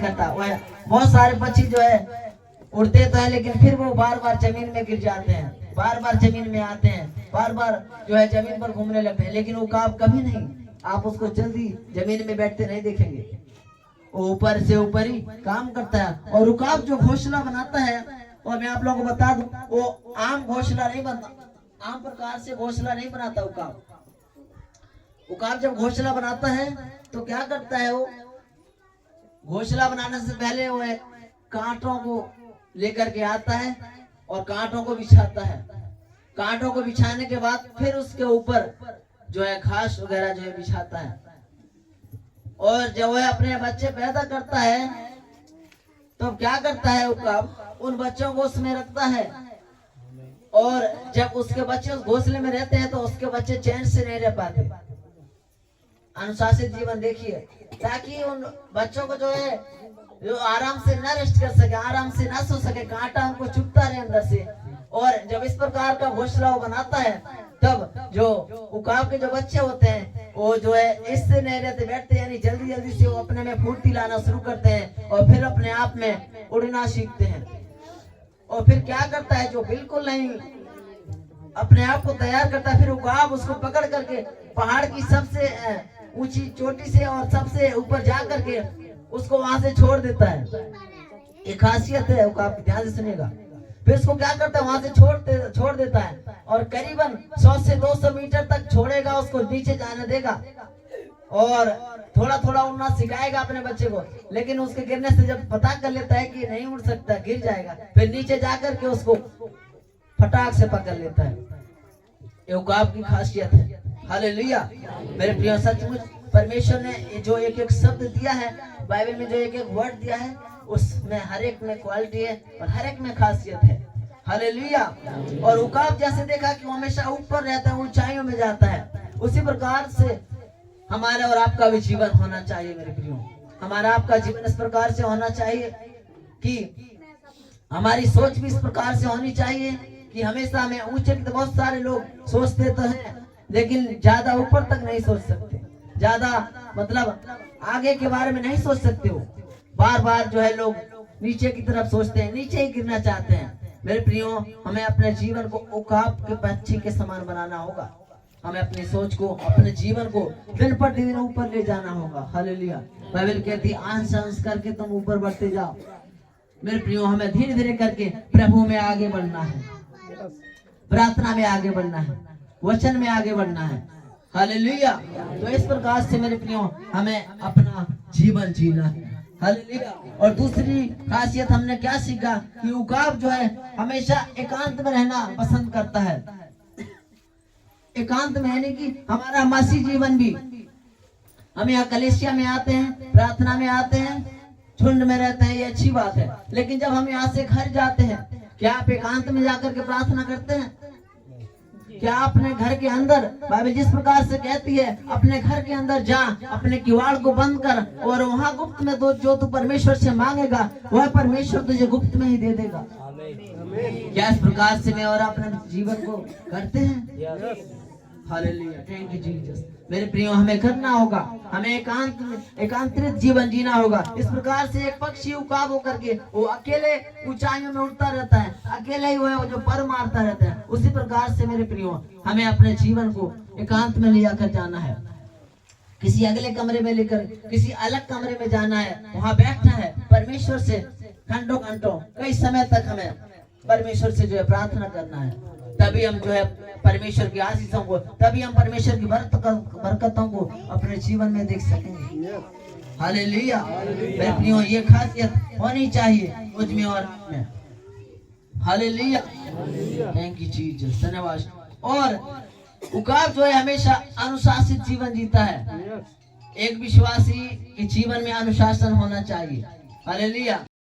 करता। वह बहुत सारे पक्षी जो है उड़ते तो है, लेकिन फिर वो बार बार जमीन में गिर जाते हैं, बार बार जमीन में आते हैं, बार बार जो है जमीन पर घूमने लगते हैं। लेकिन उकाब कभी नहीं, आप उसको जल्दी जमीन में बैठते नहीं देखेंगे। वो ऊपर से ऊपर ही काम करता है। और उकाब जो घोंसला बनाता है, और मैं आप लोगों को बता दूं, वो आम घोंसला नहीं बनता, आम प्रकार से घोंसला नहीं बनाता उकाब। उकाब जब घोंसला बनाता है तो क्या करता है, वो घोंसला बनाने से पहले वो कांटों को लेकर के आता है और कांटों को बिछाता है। कांटों को बिछाने के बाद फिर उसके ऊपर जो है घास वगैरह जो है बिछाता है। और जब वह अपने बच्चे पैदा करता है तो क्या करता है, उकाब उन बच्चों को उसमें रखता है। और जब उसके बच्चे उस घोंसले में रहते हैं तो उसके बच्चे चैन से नहीं रह पाते। अनुशासित जीवन देखिए, ताकि उन बच्चों को जो है जो आराम से ना रेस्ट कर सके, आराम से ना सो सके, कांटा उनको चुभता रहे अंदर से। और जब इस प्रकार का घोंसला वो बनाता है, तब जो उकाब के जो बच्चे होते हैं वो जो है इससे नहीं रहते बैठते, यानी जल्दी जल्दी से वो अपने में फुर्ती लाना शुरू करते हैं और फिर अपने आप में उड़ना सीखते हैं। और फिर क्या करता है, जो बिल्कुल नहीं अपने आप को तैयार करता है, फिर उकाब उसको पकड़ करके पहाड़ की सबसे ऊंची चोटी से और सबसे ऊपर जा करके उसको वहां से छोड़ देता है। एक खासियत है उकाब की, ध्यान से सुनिएगा। फिर उसको क्या करता है, वहां से छोड़ देता है और करीबन 100 से 200 मीटर तक छोड़ेगा, उसको नीचे जाने देगा और थोड़ा थोड़ा उड़ना सिखाएगा अपने बच्चे को। लेकिन उसके गिरने से जब पता कर लेता है कि नहीं उड़ सकता, गिर जाएगा, फिर नीचे जाकर के उसको फटाक से पकड़ लेता है। ये उकाब की खासियत है। हालेलुया। मेरे प्रिय, सचमुच परमेश्वर ने जो एक एक शब्द दिया है, बाइबल में जो एक एक वर्ड दिया है, उसमें हर एक में क्वालिटी है और हर एक में खासियत है। हालेलुया। और उकाब जैसे देखा कि वो हमेशा ऊपर रहता है, ऊंचाइयों में जाता है, उसी प्रकार से हमारा और आपका भी जीवन होना चाहिए। मेरे प्रियो, हमारा आपका जीवन इस प्रकार से होना चाहिए कि हमारी सोच भी इस प्रकार से होनी चाहिए कि हमेशा हमें ऊंचे, तो बहुत सारे लोग सोचते तो हैं लेकिन ज्यादा ऊपर तक नहीं सोच सकते, ज्यादा मतलब आगे के बारे में नहीं सोच सकते। हो बार बार जो है लोग नीचे की तरफ सोचते हैं, नीचे ही गिरना चाहते हैं। मेरे प्रियो, हमें अपने जीवन को उकाब के पक्षी के समान बनाना होगा। हमें अपनी सोच को, अपने जीवन को दिन पर दिन ऊपर ले जाना होगा। हालेलुया। बाइबल कहती है आंस आंस करके तुम ऊपर बढ़ते जाओ। मेरे प्रियो, हमें धीरे धीरे करके प्रभु में आगे बढ़ना है, प्रार्थना में आगे बढ़ना है, वचन में आगे बढ़ना है। हालेलुया। तो इस प्रकार से मेरे प्रियो हमें अपना जीवन जीना है। हालेलुया। और दूसरी खासियत हमने क्या सीखा कि उकाब जो है हमेशा एकांत में रहना पसंद करता है। एकांत में, यानी कि हमारा मसीह जीवन भी, हम यहाँ कलीसिया में आते हैं, प्रार्थना में आते हैं, झुंड में रहते हैं, ये अच्छी बात है। लेकिन जब हम यहाँ से घर जाते हैं, क्या आप एकांत में जाकर के प्रार्थना करते हैं? क्या अपने घर के अंदर, बाइबल जिस प्रकार से कहती है अपने घर के अंदर जा, अपने किवाड़ को बंद कर और वहाँ गुप्त में जो तू परमेश्वर से मांगेगा वह परमेश्वर तुझे गुप्त में ही दे देगा। क्या इस प्रकार से मैं और अपने जीवन को करते हैं? हालेलुया। Thank you Jesus. मेरे प्रियो, हमें करना होगा, हमें एकांतरित जीवन जीना होगा। इस प्रकार से एक पक्षी उकाब होकर के वो अकेले ऊंचाइयों में उड़ता रहता है, अकेले ही वो जो पर मारता रहता है, उसी प्रकार से मेरे प्रियो हमें अपने जीवन को एकांत में ले जाकर जाना है। किसी अगले कमरे में लेकर किसी अलग कमरे में जाना है, वहाँ बैठना है, परमेश्वर से घंटों घंटों कई समय तक हमें परमेश्वर से जो है प्रार्थना करना है। तभी हम जो है परमेश्वर की आशीषों को, तभी हम परमेश्वर की बरकतों को अपने जीवन में देख सकेंगे। हालेलुया। मेरे प्रियो, ये खासियत होनी चाहिए मुझ में और में। हालेलुया। Thank you Jesus. धन्यवाद। और उकाब जो है हमेशा अनुशासित जीवन जीता है। एक विश्वासी के जीवन में अनुशासन होना चाहिए। हालेलुया।